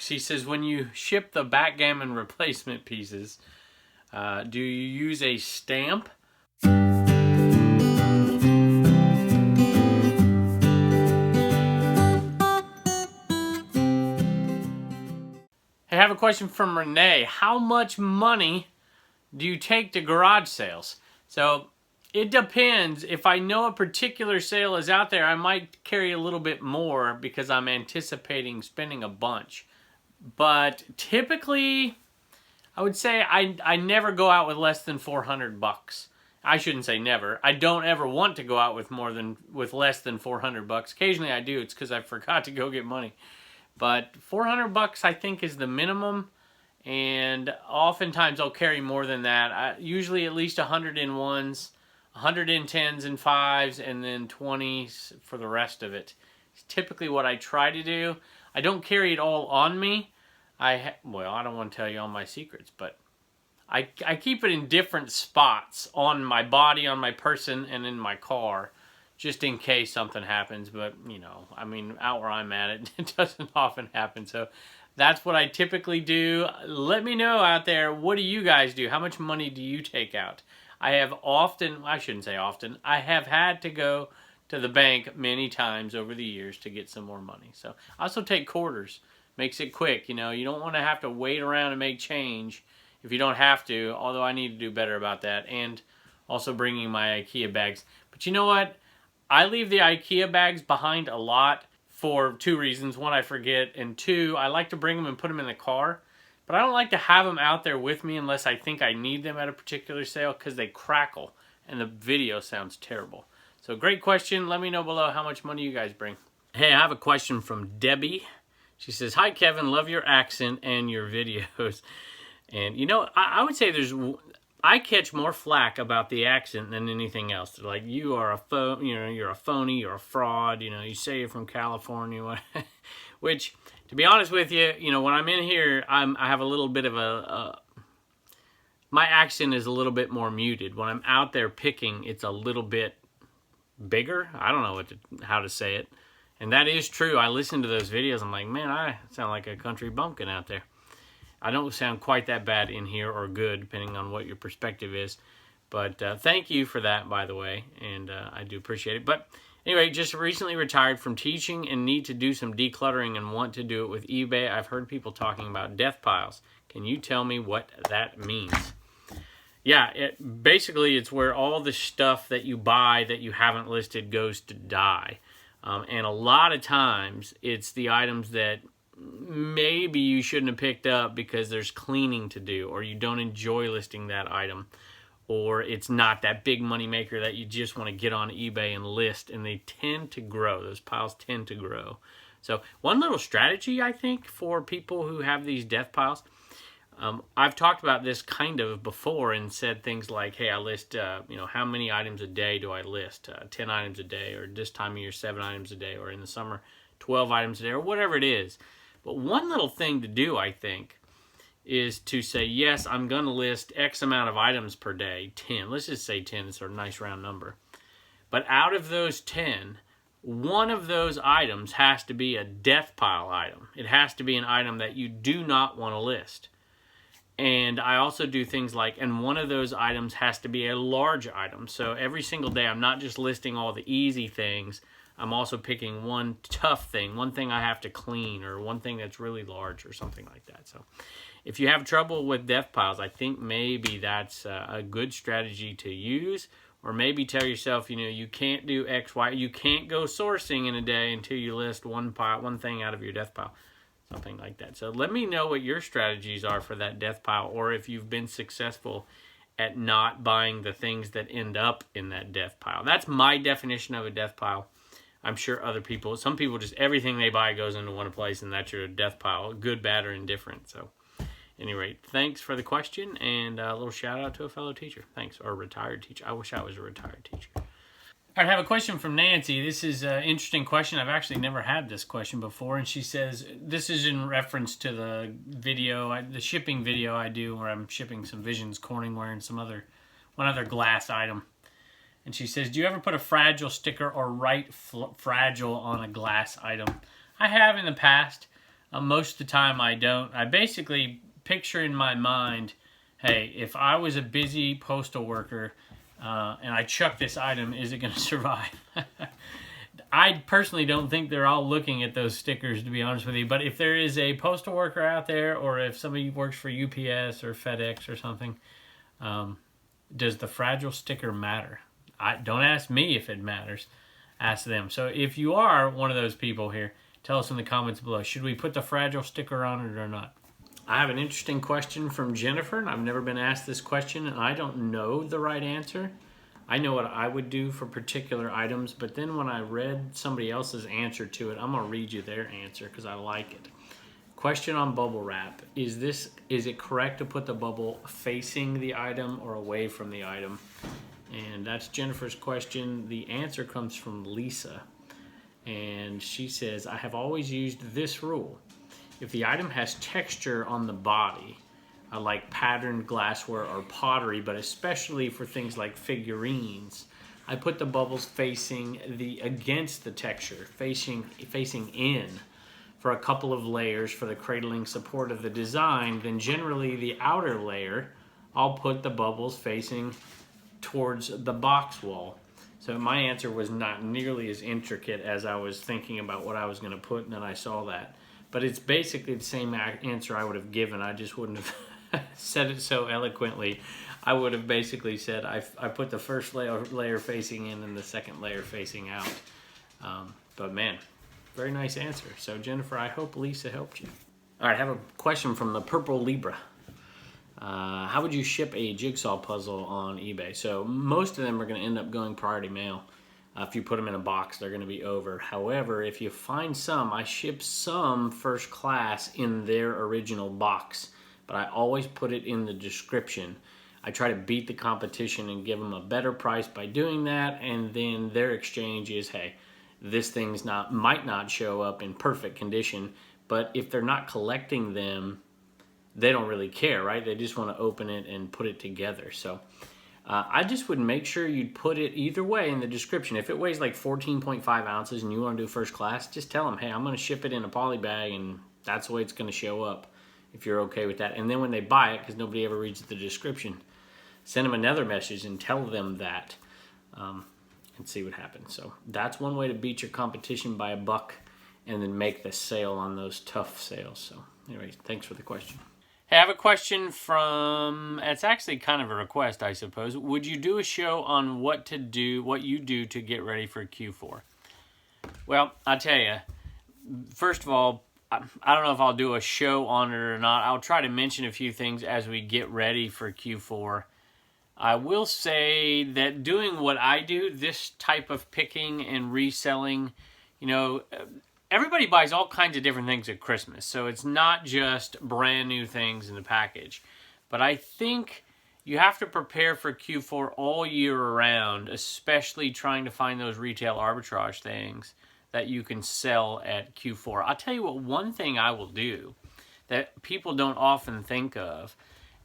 She says, when you ship the backgammon replacement pieces, do you use a stamp? I have a question from Renee. How much money do you take to garage sales? So it depends. If I know a particular sale is out there, I might carry a little bit more because I'm anticipating spending a bunch. But typically, I would say I never go out with less than $400. I shouldn't say never. I don't ever want to go out with less than $400. Occasionally I do. It's because I forgot to go get money. But $400 I think is the minimum, and oftentimes I'll carry more than that. Usually at least 100 in ones, 100 in 10s and 5s, and then 20s for the rest of it. It's typically what I try to do. I don't carry it all on me. Well, I don't want to tell you all my secrets, but I keep it in different spots on my body, on my person, and in my car, just in case something happens. But, you know, I mean, out where I'm at, it doesn't often happen. So that's what I typically do. Let me know out there, what do you guys do? How much money do you take out? I have often, I shouldn't say often, I have had to go to the bank many times over the years to get some more money. So I also take quarters. Makes it quick, you know. You don't want to have to wait around and make change if you don't have to, although I need to do better about that. And also bringing my IKEA bags. But you know what? I leave the IKEA bags behind a lot for two reasons. One, I forget, and two, I like to bring them and put them in the car. But I don't like to have them out there with me unless I think I need them at a particular sale, because they crackle and the video sounds terrible. So great question. Let me know below how much money you guys bring. Hey, I have a question from Debbie. She says, hi, Kevin, love your accent and your videos. And, you know, I would say I catch more flack about the accent than anything else. They're like, you're a phony, you're a fraud, you know, you say you're from California. Which, to be honest with you, you know, when I'm in here, I have a little bit of my accent is a little bit more muted. When I'm out there picking, it's a little bit bigger. I don't know how to say it. And that is true. I listen to those videos. I'm like, man, I sound like a country bumpkin out there. I don't sound quite that bad in here, or good, depending on what your perspective is. But thank you for that, by the way. And I do appreciate it. But anyway, just recently retired from teaching and need to do some decluttering and want to do it with eBay. I've heard people talking about death piles. Can you tell me what that means? Yeah, basically it's where all the stuff that you buy that you haven't listed goes to die. And a lot of times, it's the items that maybe you shouldn't have picked up because there's cleaning to do, or you don't enjoy listing that item, or it's not that big money maker that you just want to get on eBay and list, and they tend to grow. Those piles tend to grow. So one little strategy, I think, for people who have these death piles, I've talked about this kind of before and said things like, hey, I list, you know, how many items a day do I list? 10 items a day, or this time of year, 7 items a day, or in the summer, 12 items a day, or whatever it is. But one little thing to do, I think, is to say, yes, I'm going to list X amount of items per day, 10. Let's just say 10, it's a nice round number. But out of those 10, one of those items has to be a death pile item. It has to be an item that you do not want to list. And I also do things like, and one of those items has to be a large item. So every single day, I'm not just listing all the easy things. I'm also picking one tough thing, one thing I have to clean, or one thing that's really large, or something like that. So if you have trouble with death piles, I think maybe that's a good strategy to use. Or maybe tell yourself, you know, you can't do X, Y. You can't go sourcing in a day until you list one thing out of your death pile. Something like that. So let me know what your strategies are for that death pile, or if you've been successful at not buying the things that end up in that death pile. That's my definition of a death pile. I'm sure other people, some people just, everything they buy goes into one place, and that's your death pile, good, bad, or indifferent. So anyway, thanks for the question, and a little shout out to a fellow teacher. Thanks, or a retired teacher. I wish I was a retired teacher. I have a question from Nancy. This is an interesting question. I've actually never had this question before, and she says, this is in reference to the video, the shipping video I do, where I'm shipping some Visions Corningware and one other glass item. And she says, do you ever put a fragile sticker or write fragile on a glass item? I have in the past. Most of the time I don't. I basically picture in my mind, hey, if I was a busy postal worker and I chuck this item, is it going to survive? I personally don't think they're all looking at those stickers, to be honest with you. But if there is a postal worker out there, or if somebody works for UPS or FedEx or something, does the fragile sticker matter? Don't ask me if it matters. Ask them. So if you are one of those people here, tell us in the comments below. Should we put the fragile sticker on it or not? I have an interesting question from Jennifer, and I've never been asked this question, and I don't know the right answer. I know what I would do for particular items, but then when I read somebody else's answer to it, I'm going to read you their answer because I like it. Question on bubble wrap. Is it correct to put the bubble facing the item or away from the item? And that's Jennifer's question. The answer comes from Lisa. And she says, I have always used this rule. If the item has texture on the body, like patterned glassware or pottery, but especially for things like figurines, I put the bubbles facing against the texture, facing in for a couple of layers for the cradling support of the design. Then generally the outer layer, I'll put the bubbles facing towards the box wall. So my answer was not nearly as intricate as I was thinking about what I was going to put, and then I saw that. But it's basically the same answer I would have given. I just wouldn't have said it so eloquently. I would have basically said I put the first layer facing in and the second layer facing out. But man, very nice answer. So Jennifer, I hope Lisa helped you. All right, I have a question from the Purple Libra. How would you ship a jigsaw puzzle on eBay? So most of them are going to end up going priority mail. If you put them in a box, they're going to be over. However, if you find some, I ship some first class in their original box, but I always put it in the description. I try to beat the competition and give them a better price by doing that, and then their exchange is, hey, this thing's might not show up in perfect condition, but if they're not collecting them, they don't really care, right? They just want to open it and put it together. So I just would make sure you'd put it either way in the description. If it weighs like 14.5 ounces and you want to do first class, just tell them, hey, I'm going to ship it in a poly bag and that's the way it's going to show up, if you're okay with that. And then when they buy it, because nobody ever reads the description, send them another message and tell them that and see what happens. So that's one way to beat your competition by $1 and then make the sale on those tough sales. So anyway, thanks for the question. Hey, I have a question from, it's actually kind of a request, I suppose. Would you do a show on what you do to get ready for Q4? Well, I'll tell you, first of all, I don't know if I'll do a show on it or not. I'll try to mention a few things as we get ready for Q4. I will say that doing what I do, this type of picking and reselling, you know, everybody buys all kinds of different things at Christmas, so it's not just brand new things in the package. But I think you have to prepare for Q4 all year around, especially trying to find those retail arbitrage things that you can sell at Q4. I'll tell you what, one thing I will do that people don't often think of,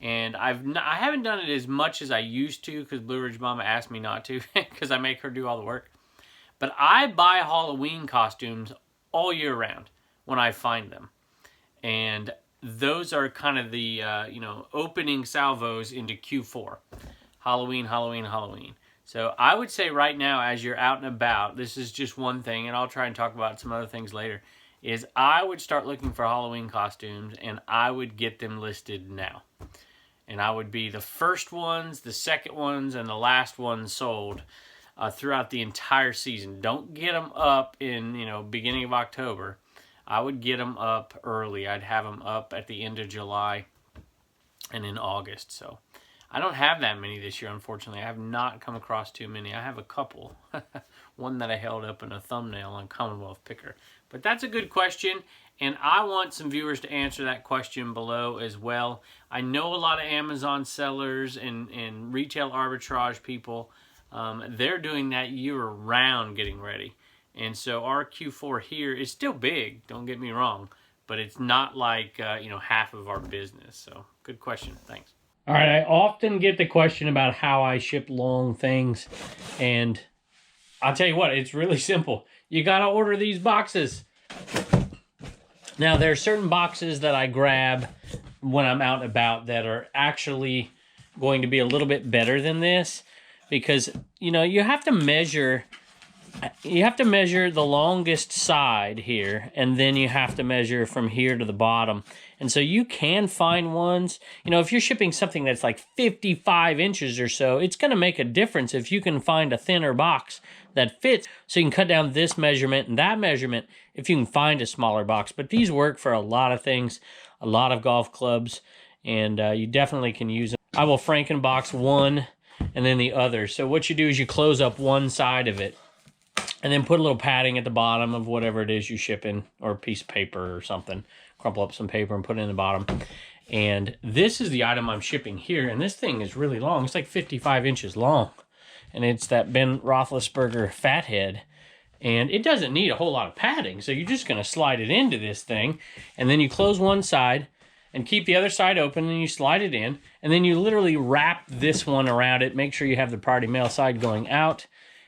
and I haven't done it as much as I used to because Blue Ridge Mama asked me not to because I make her do all the work. But I buy Halloween costumes all year round when I find them. And those are kind of the, opening salvos into Q4. Halloween, Halloween, Halloween. So I would say right now, as you're out and about, this is just one thing, and I'll try and talk about some other things later, is I would start looking for Halloween costumes, and I would get them listed now. And I would be the first ones, the second ones, and the last ones sold throughout the entire season. Don't get them up in, beginning of October. I would get them up early. I'd have them up at the end of July and in August. So I don't have that many this year, unfortunately. I have not come across too many. I have a couple. One that I held up in a thumbnail on Commonwealth Picker. But that's a good question, and I want some viewers to answer that question below as well. I know a lot of Amazon sellers and retail arbitrage people, they're doing that year-round getting ready. And so our Q4 here is still big, don't get me wrong, but it's not like, half of our business. So good question. Thanks. All right, I often get the question about how I ship long things, and I'll tell you what, it's really simple. You got to order these boxes. Now, there are certain boxes that I grab when I'm out and about that are actually going to be a little bit better than this, because, you know, you have to measure the longest side here, and then you have to measure from here to the bottom. And so you can find ones, you know, if you're shipping something that's like 55 inches or so, it's going to make a difference if you can find a thinner box that fits. So you can cut down this measurement and that measurement if you can find a smaller box. But these work for a lot of things, a lot of golf clubs, and you definitely can use them. I will Frankenbox one and then the other. So what you do is you close up one side of it, and then put a little padding at the bottom of whatever it is you ship in, or a piece of paper or something. Crumple up some paper and put it in the bottom. And this is the item I'm shipping here, and this thing is really long. It's like 55 inches long. And it's that Ben Roethlisberger fathead. And it doesn't need a whole lot of padding, so you're just going to slide it into this thing, and then you close one side and keep the other side open, and you slide it in, and then you literally wrap this one around it. Make sure you have the priority mail side going out,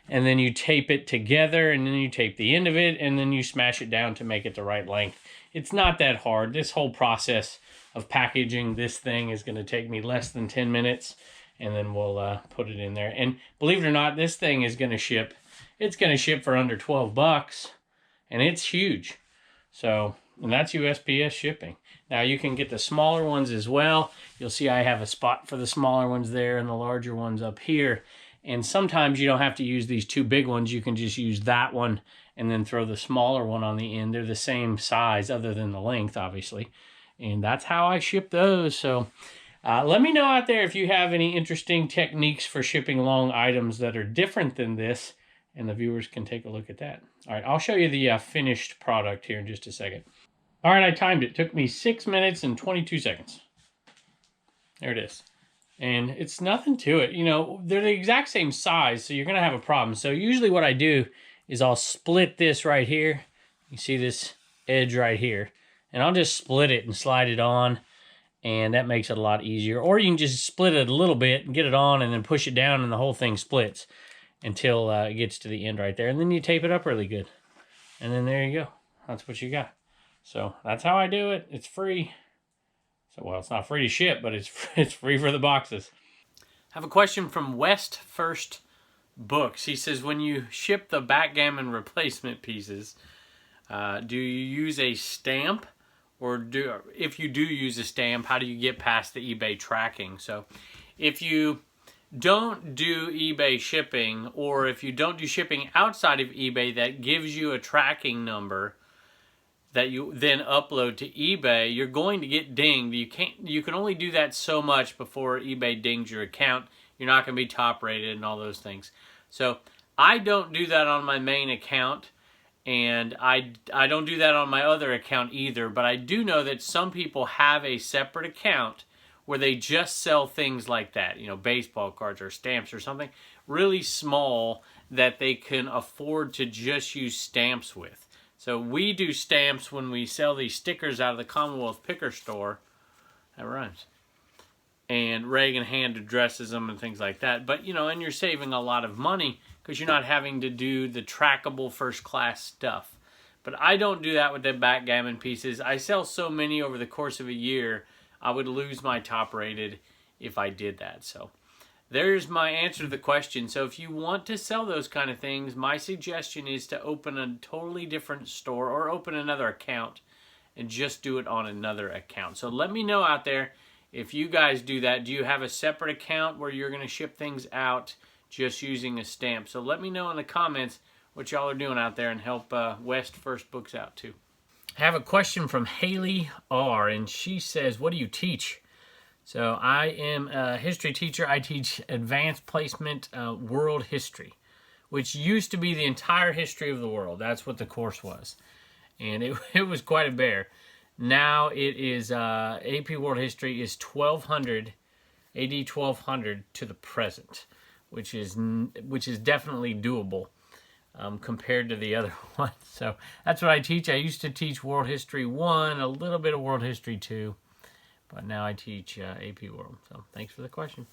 and then you tape it together, and then you tape the end of it, and then you smash it down to make it the right length. It's not that hard. This whole process of packaging this thing is going to take me less than 10 minutes, and then we'll put it in there. And believe it or not, this thing is going to ship. It's going to ship for under 12 bucks, and it's huge. So, and that's USPS shipping. Now, you can get the smaller ones as well. You'll see I have a spot for the smaller ones there and the larger ones up here. And sometimes you don't have to use these two big ones. You can just use that one and then throw the smaller one on the end. They're the same size other than the length, obviously. And that's how I ship those. So let me know out there if you have any interesting techniques for shipping long items that are different than this, and the viewers can take a look at that. All right, I'll show you the finished product here in just a second. All right, I timed it. It took me 6 minutes and 22 seconds. There it is. And it's nothing to it. You know, they're the exact same size, so you're going to have a problem. So usually what I do is I'll split this right here. You see this edge right here. And I'll just split it and slide it on, and that makes it a lot easier. Or you can just split it a little bit and get it on and then push it down, and the whole thing splits until it gets to the end right there. And then you tape it up really good. And then there you go. That's what you got. So that's how I do it. It's free. So, well, it's not free to ship, but it's free for the boxes. I have a question from West First Books. He says, when you ship the backgammon replacement pieces, do you use a stamp? Or if you do use a stamp, how do you get past the eBay tracking? So if you don't do eBay shipping, or if you don't do shipping outside of eBay that gives you a tracking number that you then upload to eBay, you're going to get dinged. You can only do that so much before eBay dings your account. You're not going to be top rated and all those things. So I don't do that on my main account, and I don't do that on my other account either, but I do know that some people have a separate account where they just sell things like that, you know, baseball cards or stamps or something really small that they can afford to just use stamps with. So we do stamps when we sell these stickers out of the Commonwealth Picker store. That rhymes. And Reagan hand addresses them and things like that. But, you know, and you're saving a lot of money because you're not having to do the trackable first class stuff. But I don't do that with the backgammon pieces. I sell so many over the course of a year, I would lose my top rated if I did that. So there's my answer to the question. So if you want to sell those kind of things, my suggestion is to open a totally different store or open another account and just do it on another account. So let me know out there if you guys do that. Do you have a separate account where you're going to ship things out just using a stamp? So let me know in the comments what y'all are doing out there and help West First Books out too. I have a question from Haley R. and she says, what do you teach? So I am a history teacher. I teach advanced placement world history, which used to be the entire history of the world. That's what the course was. And it was quite a bear. Now it is, AP World History is 1200, AD 1200 to the present, which is definitely doable compared to the other one. So that's what I teach. I used to teach World History 1, a little bit of World History 2. But now I teach AP World. So thanks for the question.